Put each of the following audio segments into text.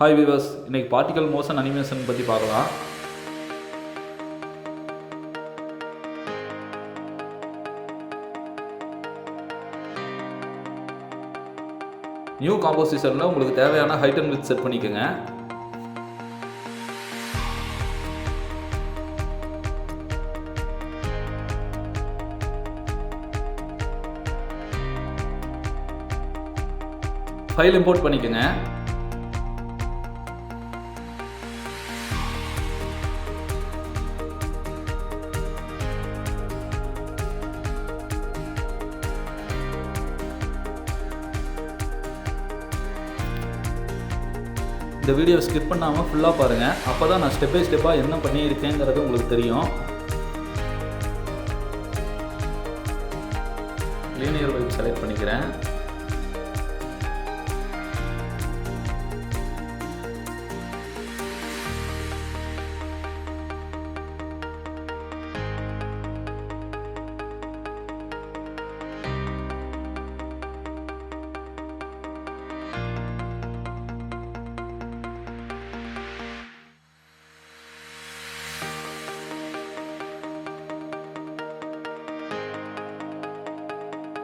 Hi viewers, இன்னைக்கு particle motion animation பற்றி பார்க்கலாம். நியூ காம்போசிஷனில் உங்களுக்கு தேவையான ஹைட் அண்ட் விட்த் செட் பண்ணிக்கோங்க. ஃபைல் இம்போர்ட் பண்ணிக்கோங்க. இந்த வீடியோ ஸ்கிப் பண்ணாமல் ஃபுல்லாக பாருங்கள். அப்போ தான் நான் ஸ்டெப் பை ஸ்டெப்பாக என்ன பண்ணியிருக்கேங்கிறது உங்களுக்கு தெரியும். லீனியர் வைப் செலக்ட் பண்ணிக்கிறேன்.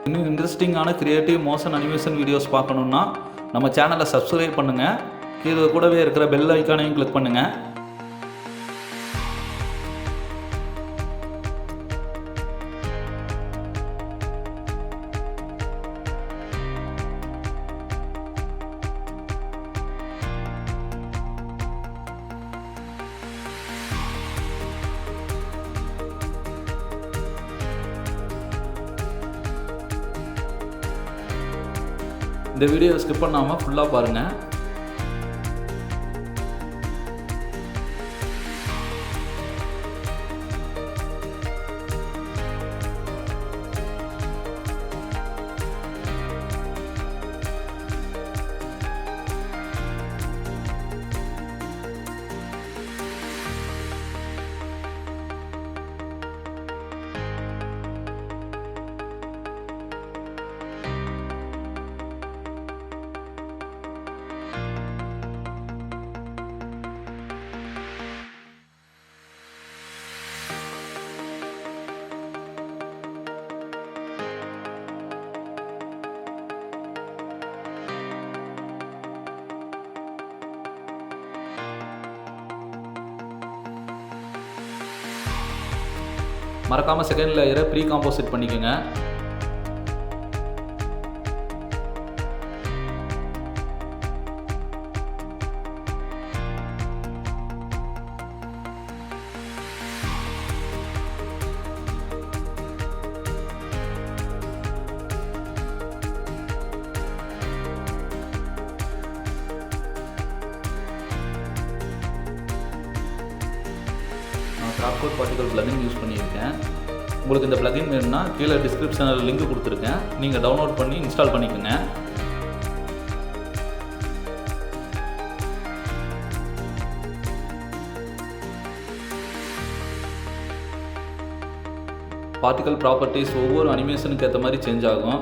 இன்னும் இன்ட்ரெஸ்டிங்கான கிரியேட்டிவ் மோஷன் அனிமேஷன் வீடியோஸ் பார்க்கணுன்னா நம்ம சேனலை சப்ஸ்கிரைப் பண்ணுங்கள். கீழே கூடவே இருக்கிற பெல் ஐக்கானையும் கிளிக் பண்ணுங்கள். இந்த வீடியோ ஸ்கிப் பண்ணாமல் ஃபுல்லாக பாருங்கள். மறக்காமல் செகண்ட் லேயரை ப்ரீ காம்போசிட் பண்ணிக்கோங்க. டாப்கோட் பார்ட்டிகல் பிளகின் யூஸ் பண்ணியிருக்கேன். உங்களுக்கு இந்த பிளகின் வேணும்னா கீழே டிஸ்கிரிப்ஷனில் லிங்க் கொடுத்துருக்கேன். நீங்கள் டவுன்லோட் பண்ணி இன்ஸ்டால் பண்ணிக்கோங்க. பார்ட்டிகல் ப்ராப்பர்ட்டிஸ் ஒவ்வொரு அனிமேஷனுக்கு ஏற்ற மாதிரி சேஞ்ச் ஆகும்.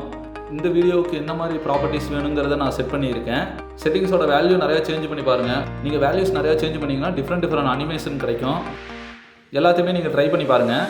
இந்த வீடியோவுக்கு என்ன மாதிரி ப்ராப்பர்ட்டிஸ் வேணுங்கிறத நான் செட் பண்ணியிருக்கேன். செட்டிங்ஸோட வேல்யூ நிறையா சேஞ்ச் பண்ணி பாருங்கள். நீங்கள் வேல்யூஸ் நிறையா சேஞ்ச் பண்ணிங்கன்னா டிஃப்ரெண்ட் அனிமேஷன் கிடைக்கும். எல்லாத்தையுமே நீங்கள் ட்ரை பண்ணி பாருங்கள்.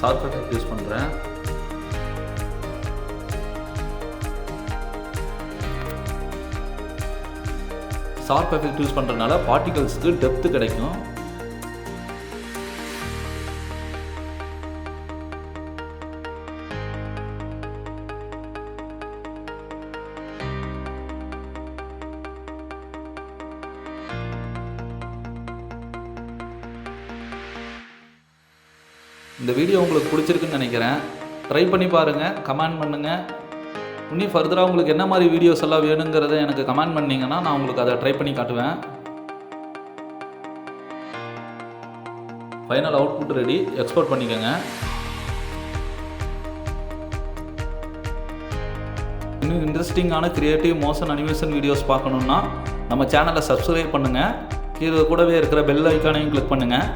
ஷார்ப் எஃபெக்ட் யூஸ் பண்ணுறேன். ஷார்ப் எஃபெக்ட் யூஸ் பண்ணுறதுனால பார்ட்டிகல்ஸ்க்கு டெப்த் கிடைக்கும். இந்த வீடியோ உங்களுக்கு பிடிச்சிருக்குன்னு நினைக்கிறேன். ட்ரை பண்ணி பாருங்கள், கமெண்ட் பண்ணுங்கள். இன்னும் ஃபர்தராக உங்களுக்கு என்ன மாதிரி வீடியோஸ் எல்லாம் வேணுங்கிறத எனக்கு கமெண்ட் பண்ணிங்கன்னா நான் உங்களுக்கு அதை ட்ரை பண்ணி காட்டுவேன். ஃபைனல் அவுட்புட் ரெடி, எக்ஸ்போர்ட் பண்ணிக்கோங்க. இன்னும் இன்ட்ரெஸ்டிங்கான கிரியேட்டிவ் மோஷன் அனிமேஷன் வீடியோஸ் பார்க்கணுன்னா நம்ம சேனலை சப்ஸ்கிரைப் பண்ணுங்கள். கீழே கூடவே இருக்கிற பெல் ஐக்கானையும் கிளிக் பண்ணுங்கள்.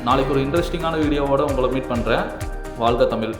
நாளைக்கு ஒரு இன்ட்ரெஸ்டிங்கான வீடியோவோட உங்களை மீட் பண்ணுறேன். வாழ்க தமிழ்.